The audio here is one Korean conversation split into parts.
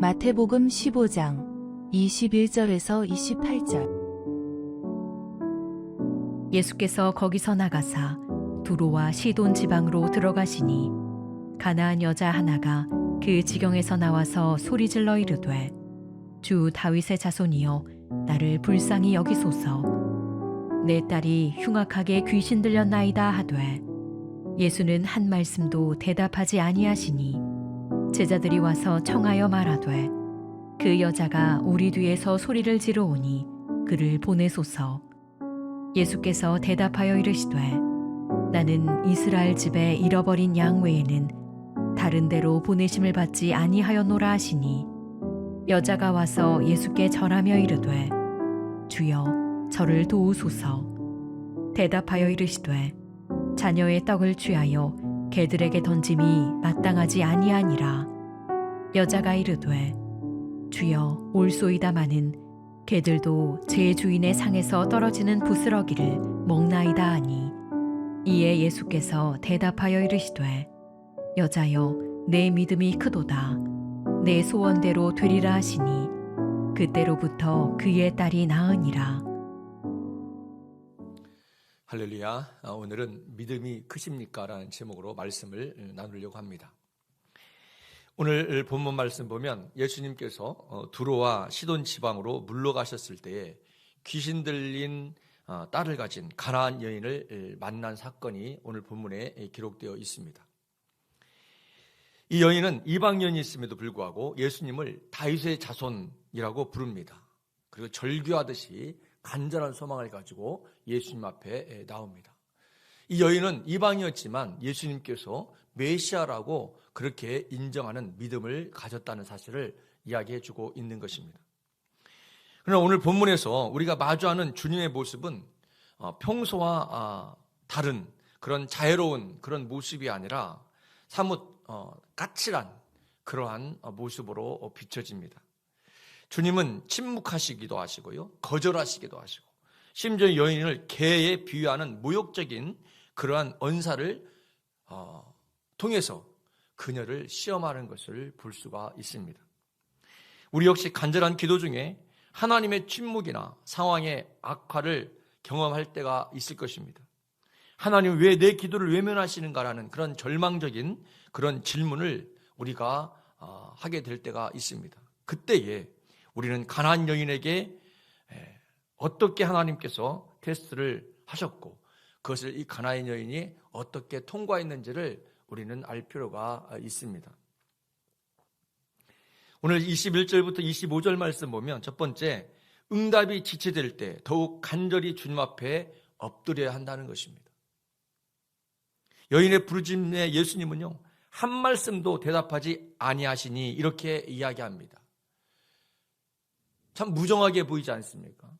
마태복음 15장 21절에서 28절. 예수께서 거기서 나가사 두로와 시돈 지방으로 들어가시니 가나안 여자 하나가 그 지경에서 나와서 소리질러 이르되 주 다윗의 자손이여 나를 불쌍히 여기소서. 내 딸이 흉악하게 귀신 들렸나이다 하되 예수는 한 말씀도 대답하지 아니하시니 제자들이 와서 청하여 말하되 그 여자가 우리 뒤에서 소리를 지르오니 그를 보내소서. 예수께서 대답하여 이르시되 나는 이스라엘 집에 잃어버린 양 외에는 다른 데로 보내심을 받지 아니하였노라 하시니 여자가 와서 예수께 절하며 이르되 주여 저를 도우소서. 대답하여 이르시되 자녀의 떡을 취하여 개들에게 던짐이 마땅하지 아니하니라. 여자가 이르되 주여 올소이다마는 개들도 제 주인의 상에서 떨어지는 부스러기를 먹나이다 하니 이에 예수께서 대답하여 이르시되 여자여 내 믿음이 크도다. 내 소원대로 되리라 하시니 그때로부터 그의 딸이 나으니라. 할렐루야. 오늘은 믿음이 크십니까? 라는 제목으로 말씀을 나누려고 합니다. 오늘 본문 말씀 보면 예수님께서 두로와 시돈 지방으로 물러가셨을 때에 귀신 들린 딸을 가진 가나안 여인을 만난 사건이 오늘 본문에 기록되어 있습니다. 이 여인은 이방 여인이었음에도 불구하고 예수님을 다윗의 자손이라고 부릅니다. 그리고 절규하듯이 간절한 소망을 가지고 예수님 앞에 나옵니다. 이 여인은 이방이었지만 예수님께서 메시아라고 그렇게 인정하는 믿음을 가졌다는 사실을 이야기해주고 있는 것입니다. 그러나 오늘 본문에서 우리가 마주하는 주님의 모습은 평소와 다른 그런 자애로운 그런 모습이 아니라 사뭇 까칠한 그러한 모습으로 비춰집니다. 주님은 침묵하시기도 하시고요, 거절하시기도 하시고, 심지어 여인을 개에 비유하는 모욕적인 그러한 언사를 통해서 그녀를 시험하는 것을 볼 수가 있습니다. 우리 역시 간절한 기도 중에 하나님의 침묵이나 상황의 악화를 경험할 때가 있을 것입니다. 하나님 왜 내 기도를 외면하시는가라는 그런 절망적인 그런 질문을 우리가 하게 될 때가 있습니다. 그때에 우리는 가나안 여인에게 어떻게 하나님께서 테스트를 하셨고 그것을 이 가나안 여인이 어떻게 통과했는지를 우리는 알 필요가 있습니다. 오늘 21절부터 25절 말씀 보면 첫 번째, 응답이 지체될 때 더욱 간절히 주님 앞에 엎드려야 한다는 것입니다. 여인의 부르짖음에 예수님은요, 한 말씀도 대답하지 아니하시니 이렇게 이야기합니다. 참 무정하게 보이지 않습니까?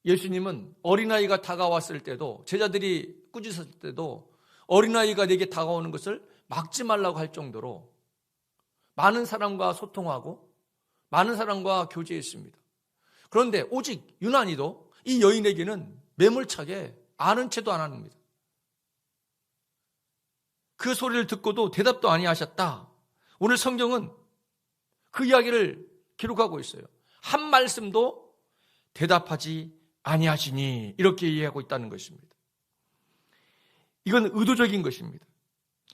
예수님은 어린아이가 다가왔을 때도, 제자들이 꾸짖었을 때도 어린아이가 내게 다가오는 것을 막지 말라고 할 정도로 많은 사람과 소통하고 많은 사람과 교제했습니다. 그런데 오직 유난히도 이 여인에게는 매몰차게 아는 체도 안 합니다. 그 소리를 듣고도 대답도 아니하셨다. 오늘 성경은 그 이야기를 기록하고 있어요. 한 말씀도 대답하지 아니하시니 이렇게 이해하고 있다는 것입니다. 이건 의도적인 것입니다.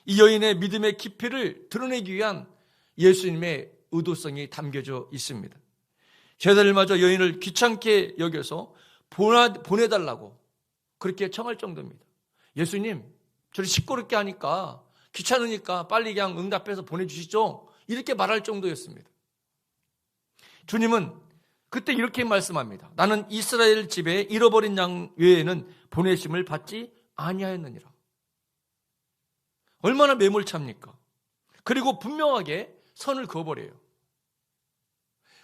이 여인의 믿음의 깊이를 드러내기 위한 예수님의 의도성이 담겨져 있습니다. 제자들마저 여인을 귀찮게 여겨서 보내달라고 그렇게 청할 정도입니다. 예수님, 저를 시끄럽게 하니까 귀찮으니까 빨리 그냥 응답해서 보내주시죠. 이렇게 말할 정도였습니다. 주님은 그때 이렇게 말씀합니다. 나는 이스라엘 집에 잃어버린 양 외에는 보내심을 받지 아니하였느니라. 얼마나 매몰차입니까? 그리고 분명하게 선을 그어버려요.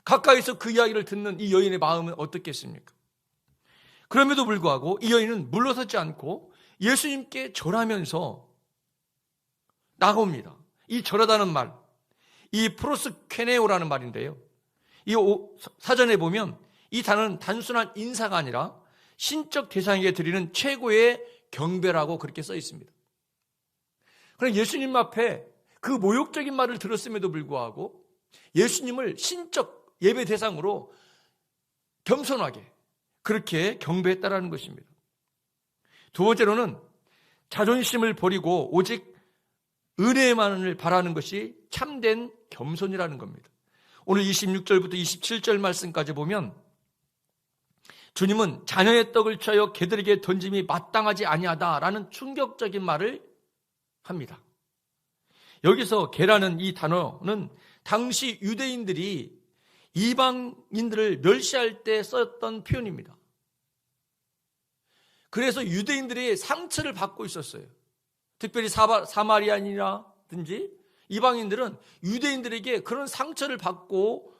가까이서 그 이야기를 듣는 이 여인의 마음은 어떻겠습니까? 그럼에도 불구하고 이 여인은 물러서지 않고 예수님께 절하면서 나옵니다. 이 절하다는 말, 이 프로스케네오라는 말인데요. 이 사전에 보면 이 단어는 단순한 인사가 아니라 신적 대상에게 드리는 최고의 경배라고 그렇게 써 있습니다. 그럼 예수님 앞에 그 모욕적인 말을 들었음에도 불구하고 예수님을 신적 예배 대상으로 겸손하게 그렇게 경배했다라는 것입니다. 두 번째로는 자존심을 버리고 오직 은혜만을 바라는 것이 참된 겸손이라는 겁니다. 오늘 26절부터 27절 말씀까지 보면 주님은 자녀의 떡을 취하여 개들에게 던짐이 마땅하지 아니하다라는 충격적인 말을 합니다. 여기서 개라는 이 단어는 당시 유대인들이 이방인들을 멸시할 때 썼던 표현입니다. 그래서 유대인들이 상처를 받고 있었어요. 특별히 사마리아인이라든지 이방인들은 유대인들에게 그런 상처를 받고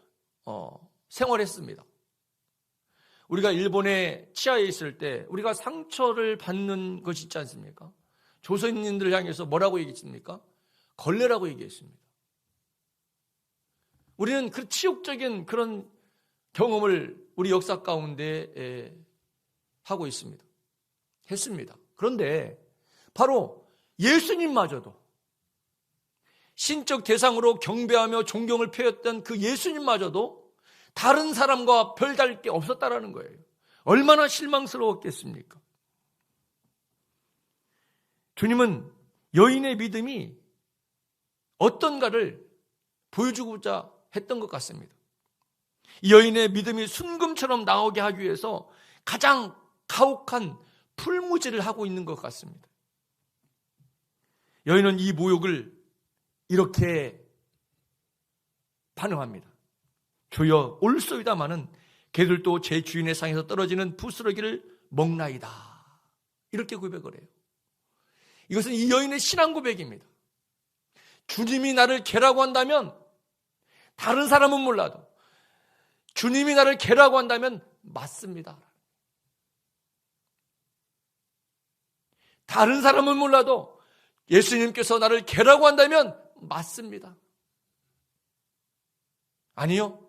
생활했습니다. 우리가 일본에 치하에 있을 때 우리가 상처를 받는 것이 있지 않습니까? 조선인들을 향해서 뭐라고 얘기했습니까? 걸레라고 얘기했습니다. 우리는 그 치욕적인 그런 경험을 우리 역사 가운데 하고 있습니다. 했습니다. 그런데 바로 예수님마저도 신적 대상으로 경배하며 존경을 표했던 그 예수님마저도 다른 사람과 별다를 게 없었다라는 거예요. 얼마나 실망스러웠겠습니까? 주님은 여인의 믿음이 어떤가를 보여주고자 했던 것 같습니다. 이 여인의 믿음이 순금처럼 나오게 하기 위해서 가장 가혹한 풀무질을 하고 있는 것 같습니다. 여인은 이 모욕을 이렇게 반응합니다. 주여 올소이다마는 개들도 제 주인의 상에서 떨어지는 부스러기를 먹나이다. 이렇게 고백을 해요. 이것은 이 여인의 신앙 고백입니다. 주님이 나를 개라고 한다면 다른 사람은 몰라도 주님이 나를 개라고 한다면 맞습니다. 다른 사람은 몰라도 예수님께서 나를 개라고 한다면 맞습니다. 아니요.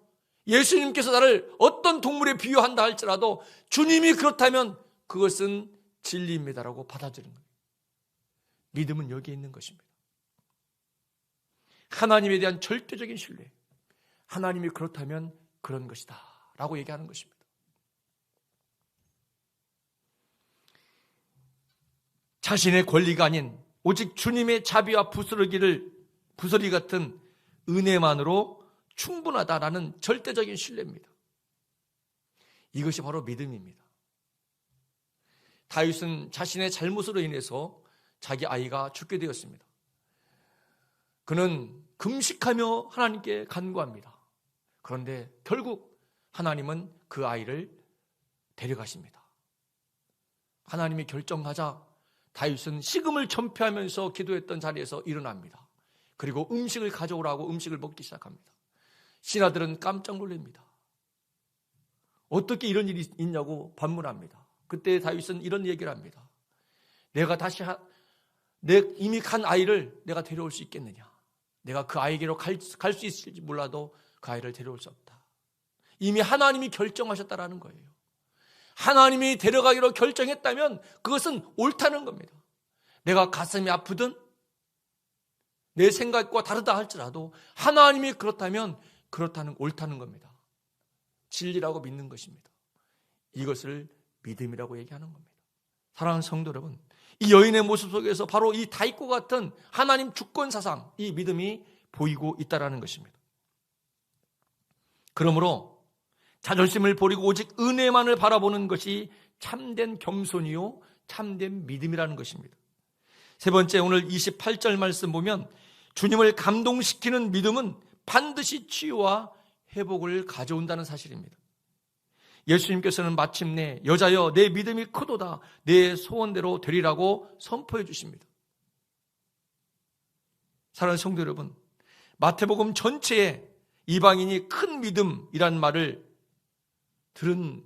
예수님께서 나를 어떤 동물에 비유한다 할지라도 주님이 그렇다면 그것은 진리입니다라고 받아들이는 거예요. 믿음은 여기에 있는 것입니다. 하나님에 대한 절대적인 신뢰. 하나님이 그렇다면 그런 것이다 라고 얘기하는 것입니다. 자신의 권리가 아닌 오직 주님의 자비와 부스러기 같은 은혜만으로 충분하다라는 절대적인 신뢰입니다. 이것이 바로 믿음입니다. 다윗은 자신의 잘못으로 인해서 자기 아이가 죽게 되었습니다. 그는 금식하며 하나님께 간구합니다. 그런데 결국 하나님은 그 아이를 데려가십니다. 하나님이 결정하자 다윗은 식음을 전폐하면서 기도했던 자리에서 일어납니다. 그리고 음식을 가져오라고 음식을 먹기 시작합니다. 신하들은 깜짝 놀랍니다. 어떻게 이런 일이 있냐고 반문합니다. 그때 다윗은 이런 얘기를 합니다. 내가 다시 이미 간 아이를 내가 데려올 수 있겠느냐? 내가 그 아이에게로 갈 수 있을지 몰라도 그 아이를 데려올 수 없다. 이미 하나님이 결정하셨다라는 거예요. 하나님이 데려가기로 결정했다면 그것은 옳다는 겁니다. 내가 가슴이 아프든 내 생각과 다르다 할지라도 하나님이 그렇다면 옳다는 겁니다. 진리라고 믿는 것입니다. 이것을 믿음이라고 얘기하는 겁니다. 사랑하는 성도 여러분, 이 여인의 모습 속에서 바로 이 다윗과 같은 하나님 주권 사상, 이 믿음이 보이고 있다는 것입니다. 그러므로 자존심을 버리고 오직 은혜만을 바라보는 것이 참된 겸손이요 참된 믿음이라는 것입니다. 세 번째, 오늘 28절 말씀 보면 주님을 감동시키는 믿음은 반드시 치유와 회복을 가져온다는 사실입니다. 예수님께서는 마침내 여자여 내 믿음이 크도다 내 소원대로 되리라고 선포해 주십니다. 사랑하는 성도 여러분, 마태복음 전체에 이방인이 큰 믿음이란 말을 들은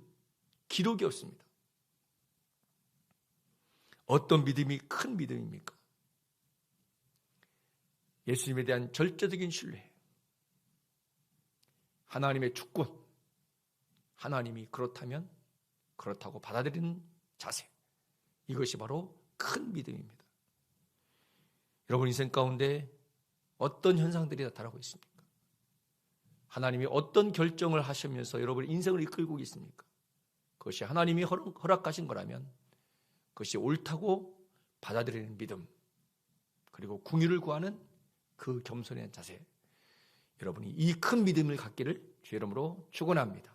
기록이 없습니다. 어떤 믿음이 큰 믿음입니까? 예수님에 대한 절대적인 신뢰, 하나님의 주권, 하나님이 그렇다면 그렇다고 받아들이는 자세, 이것이 바로 큰 믿음입니다. 여러분 인생 가운데 어떤 현상들이 나타나고 있습니까? 하나님이 어떤 결정을 하시면서 여러분의 인생을 이끌고 있습니까? 그것이 하나님이 허락하신 거라면 그것이 옳다고 받아들이는 믿음, 그리고 궁유를 구하는 그 겸손한 자세, 여러분이 이 큰 믿음을 갖기를 주의 이름으로 축원합니다.